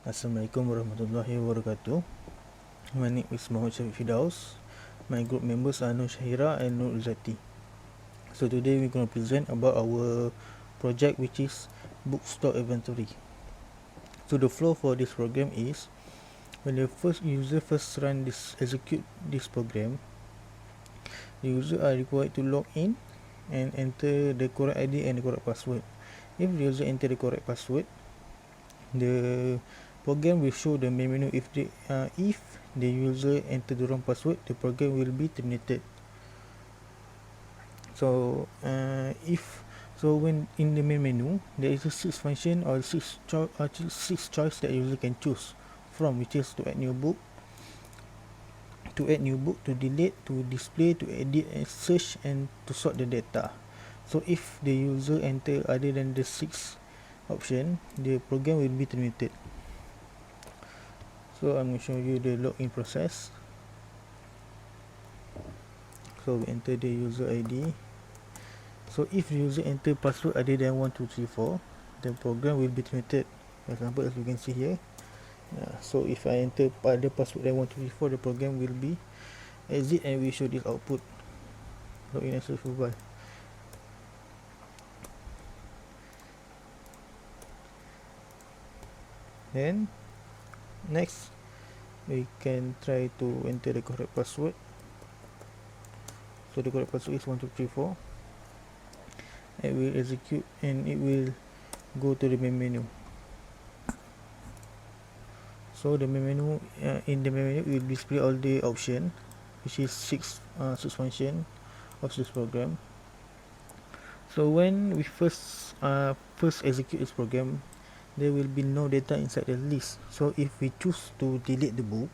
Assalamualaikum warahmatullahi wabarakatuh. My name is Mohamad Firdaus. My group members are Syahirah and Izzati. So today we're going to present about our project, which is bookstore inventory. So the flow for this program is, when the first user execute this program, the user are required to log in and enter the correct ID and the correct password. If the user enter the correct password, the program will show the main menu. If the user enter the wrong password, the program will be terminated. So when in the main menu, there is a 6 function or 6 choice that user can choose from, which is to add new book, to delete, to display, to edit and search, and to sort the data. So if the user enter other than the 6 option, the program will be terminated. So I'm going to show you the login process. So we enter the user ID. So if the user enter password other than 1234, the program will be terminated. For example, as you can see here. So if I enter other password than 1234, the program will be exit and will show this output. Login and successful. Then next, we can try to enter the correct password. So the correct password is 1234. It will execute and it will go to the main menu. So the main menu, in the main menu, it will display all the option, which is six function of this program. So when we first execute this program, there will be no data inside the list. So if we choose to delete the book,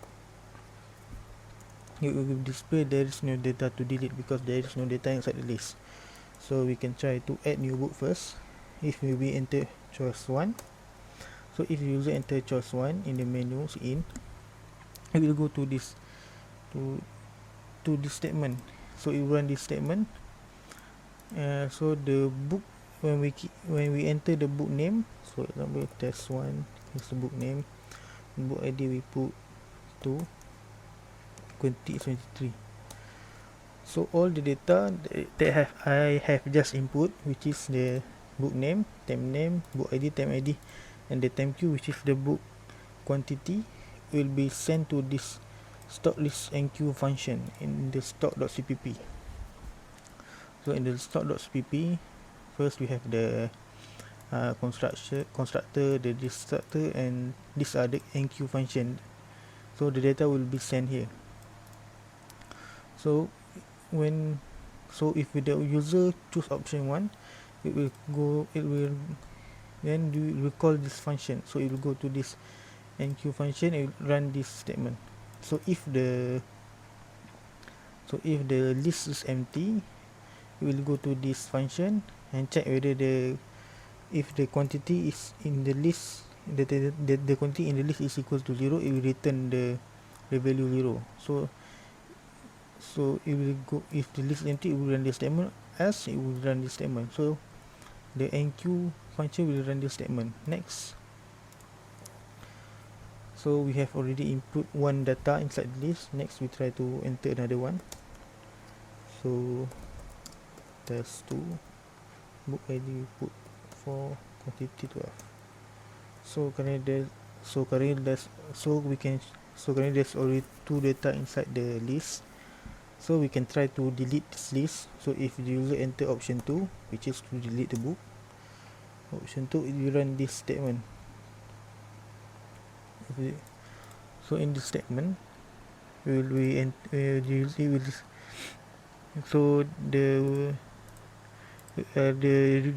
it will display there is no data to delete because there is no data inside the list. So we can try to add new book first. If we enter choice 1, so if the user enter choice 1 in the menu in, it will go to this this statement. So it will run this statement. So the book, when we enter the book name, so example test 1 is the book name, book ID we put 2023. So all the data that I have just input, which is the book name, book ID, time ID, and the time queue, which is the book quantity, will be sent to this stock list enqueue function in the stock.cpp. So in the stock.cpp, first we have the constructor, the destructor, and these are the enqueue function. So the data will be sent here. So if the user choose option 1, then we will call this function. So it will go to this enqueue function and run this statement. So if the list is empty, we will go to this function and check whether if the quantity is in the list, the quantity in the list is equal to 0, it will return the value 0. So it will go, if the list is empty, it will run this statement, else it will run this statement. So the enqueue function will run this statement. Next, so we have already input one data inside the list. Next, we try to enter another one. So test 2, book ID we put for quantity 12. So currently there's already 2 data inside the list. So we can try to delete this list. So if the user enter option 2, which is to delete the book, option 2, it will run this statement. So in this statement, the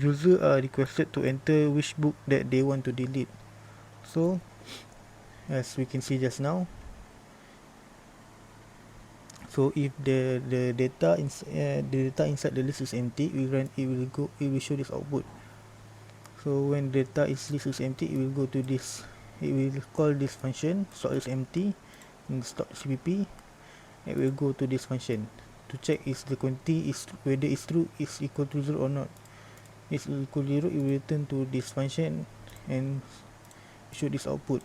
user are requested to enter which book that they want to delete. So as we can see just now, so if the data inside the list is empty, it will show this output. So when data list is empty, it will go to this. It will call this function stock is empty in stock cpp. It will go to this function to check is the quantity is whether it's true is equal to 0 or not. If equal to 0, it will return to this function and show this output.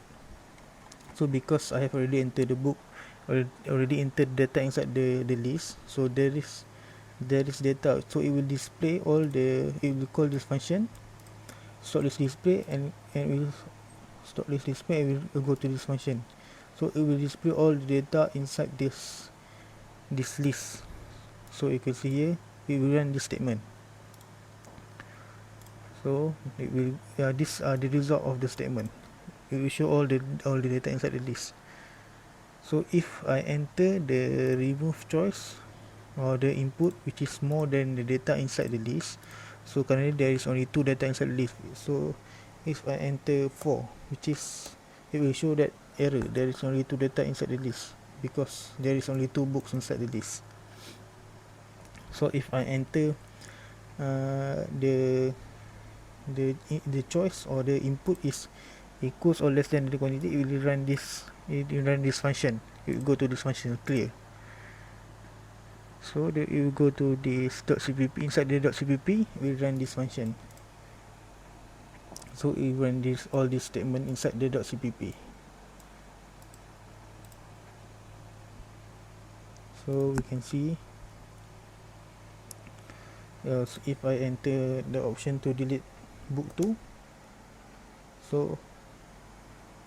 So because I have already entered the book, already entered data inside the list, so there is data, so it will display all the, it will call this function stop list display, and will stop list display, and will go to this function, so it will display all the data inside this list. So you can see here it will run this statement. So it will, these are the result of the statement. It will show all the data inside the list. So if I enter the remove choice or the input which is more than the data inside the list, so currently there is only 2 data inside the list. So if I enter 4, which is, it will show that error, there is only 2 data inside the list because there is only 2 books inside the list. So if I enter the choice or the input is equals or less than the quantity, it will run this function. It will go to this function clear. So it will go to this .cpp. Inside the .cpp, it will run this function. So it will run all this statement inside the .cpp. So we can see, so if I enter the option to delete book 2, so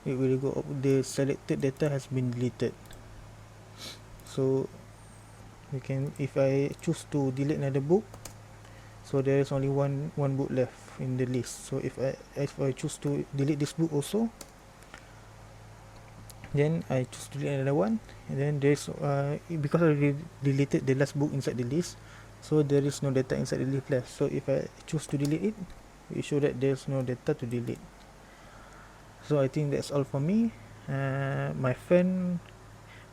it will go, the selected data has been deleted. So we can, if I choose to delete another book, so there is only one book left in the list. So if I choose to delete this book also, then I choose to delete another one, and then there's because I already deleted the last book inside the list, so there is no data inside the list left. So if I choose to delete it, it show that there's no data to delete. So I think that's all for me. My friend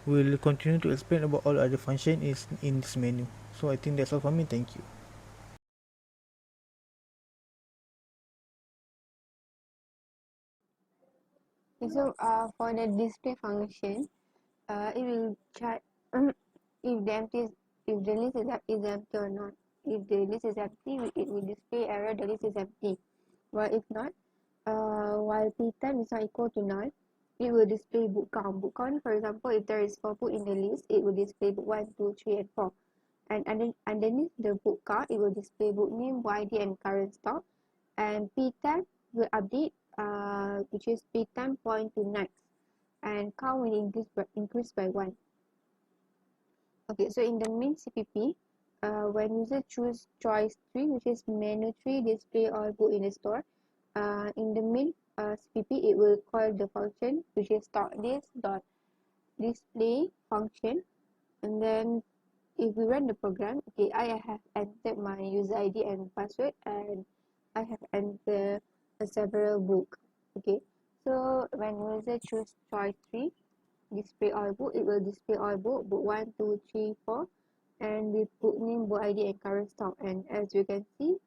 will continue to explain about all other function is in this menu. So I think that's all for me. Thank you. So for the display function, it will check if the empty if the list is empty or not. If the list is empty, it will display error the list is empty. But if not, while p time is not equal to null, it will display book count. Book count, for example, if there is 4 book in the list, it will display book 1, 2, 3, and 4. And underneath the book count, it will display book name, book ID, and current stock. And p time will update, which is p time point to next, and count will increase by 1. Okay, so in the main CPP, when user choose choice 3, which is menu 3, display all book in the store, in the main CPP, it will call the function which is stock list dot display function. And then if we run the program, okay, I have entered my user ID and password, and I have entered several book. Okay, so when user choose choice 3, display all book, it will display all book 1, 2, 3, 4, and with book name, book ID, and current stock. And as you can see,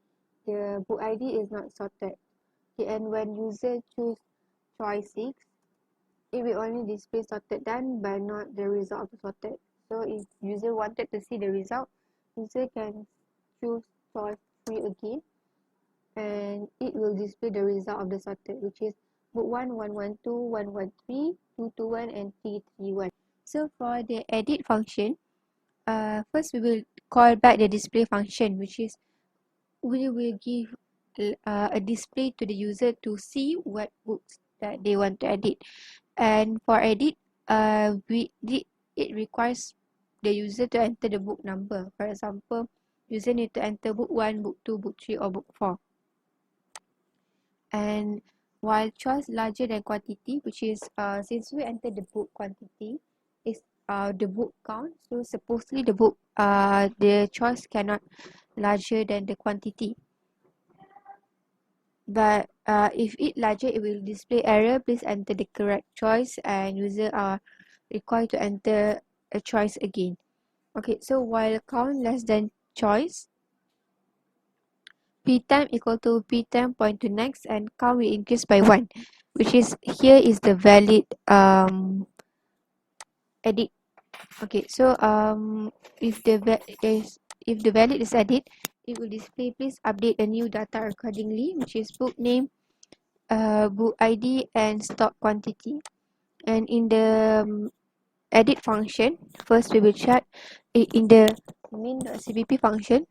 the book ID is not sorted. Okay, and when user choose choice 6, it will only display sorted done but not the result of the sorted. So if user wanted to see the result, user can choose choice 3 again, and it will display the result of the sorted, which is book 1, 112, 113, 221, and 331. So for the edit function, first we will call back the display function, which is we will give a display to the user to see what books that they want to edit. And for edit, it requires the user to enter the book number. For example, user need to enter book 1, book 2, book 3, or book 4. And while choice larger than quantity, which is since we enter the book quantity is the book count, so supposedly the choice cannot larger than the quantity. But if it larger, it will display error. Please enter the correct choice, and user are required to enter a choice again. Okay, so while count less than choice, p time equal to p time point to next, and count will increase by 1, which is here is the valid edit. Okay, so if the valid is edit, it will display please update a new data accordingly, which is book name, book ID, and stock quantity. And in the edit function, first we will check in the main.cpp function,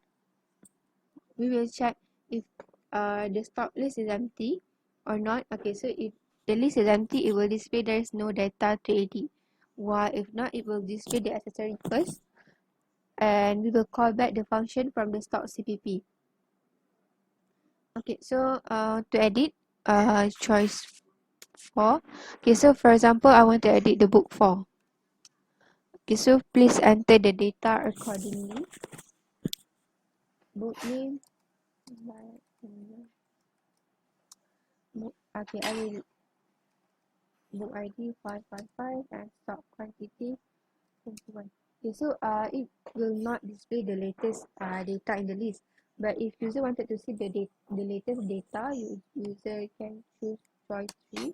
we will check if the stock list is empty or not. Okay, so if the list is empty, it will display there is no data to edit. While if not, it will display the accessory first, and we will call back the function from the stock cpp. Okay, so to edit, choice 4. Okay, so for example, I want to edit the book 4. Okay, so please enter the data accordingly. Book name, book, okay, I will book ID 555 and stock quantity 21. Okay, so it will not display the latest data in the list. But if user wanted to see the latest data, user can choose choice 3.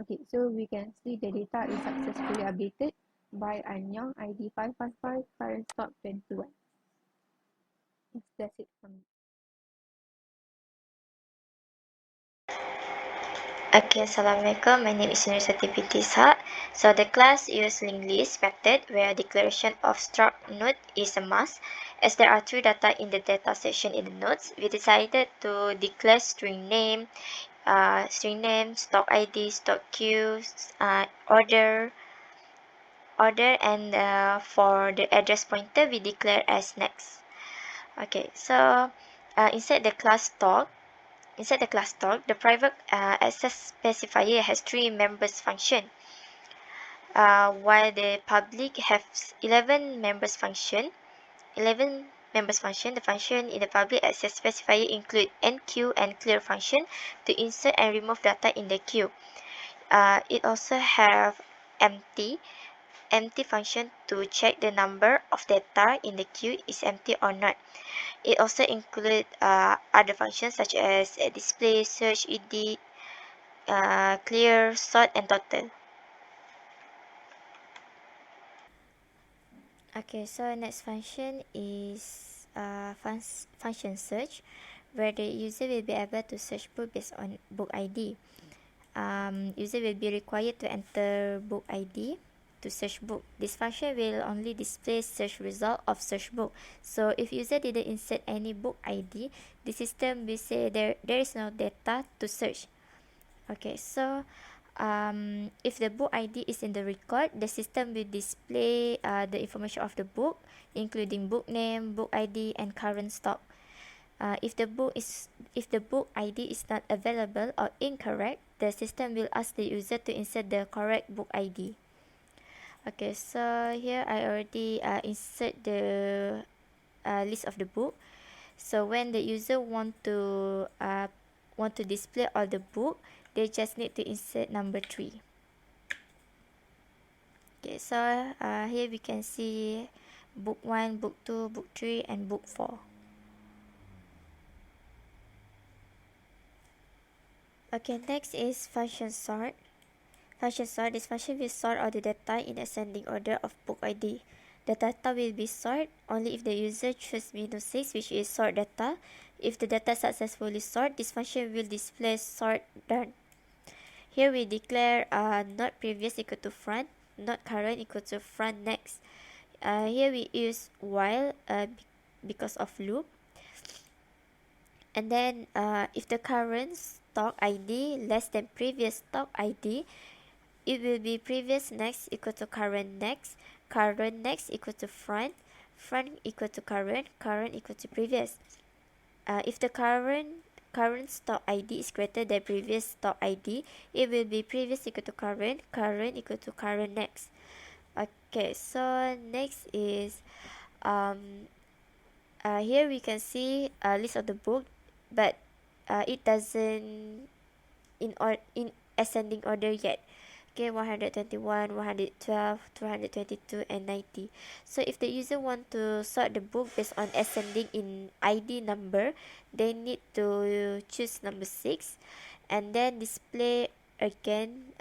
Okay, so we can see the data is successfully updated by Anyang ID 555 current stock 21. That's it from me. Okay, Assalamualaikum. My name is Izzati Binti Ishak. So the class use linked list method where declaration of struct node is a must. As there are three data in the data section in the nodes, we decided to declare string name, stock ID, stock queue, order, and for the address pointer we declare as next. Okay, so inside the class stock, the private access specifier has three members function, while the public has 11 members function. The function in the public access specifier include enqueue and clear function to insert and remove data in the queue. It also have empty function to check the number of data in the queue is empty or not. It also includes other functions such as display, search, edit, clear, sort, and total. Okay, so next function is function search, where the user will be able to search book based on book ID. User will be required to enter book ID to search book. This function will only display search result of search book. So if user didn't insert any book ID, the system will say there is no data to search. Okay, so if the book ID is in the record, the system will display the information of the book, including book name, book ID, and current stock. If the book ID is not available or incorrect, the system will ask the user to insert the correct book ID. Okay, so here I already insert the list of the book. So when the user want to display all the book, they just need to insert number 3. Okay, so here we can see book 1, book 2, book 3, and book 4. Okay, next is function sort. This function will sort all the data in ascending order of book ID. The data will be sorted only if the user chooses menu 6, which is sort data. If the data successfully sort, this function will display sort done. Here we declare not previous equal to front, not current equal to front next. Here we use while because of loop. And then if the current stock ID less than previous stock ID, it will be previous next equal to current next equal to front equal to current equal to previous. If the current stock ID is greater than previous stock ID, it will be previous equal to current equal to current next. Okay, so next is here we can see a list of the book, but it doesn't in ascending order yet. Okay, 121, 112, 222, and 90. So if the user want to sort the book based on ascending in ID number, they need to choose number 6 and then display again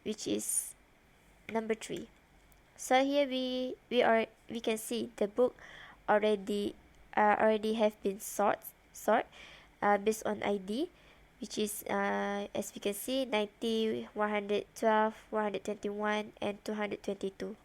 which is number 3. So here we can see the book already have been sort based on ID. which is as we can see 90, 112, 121 and 222.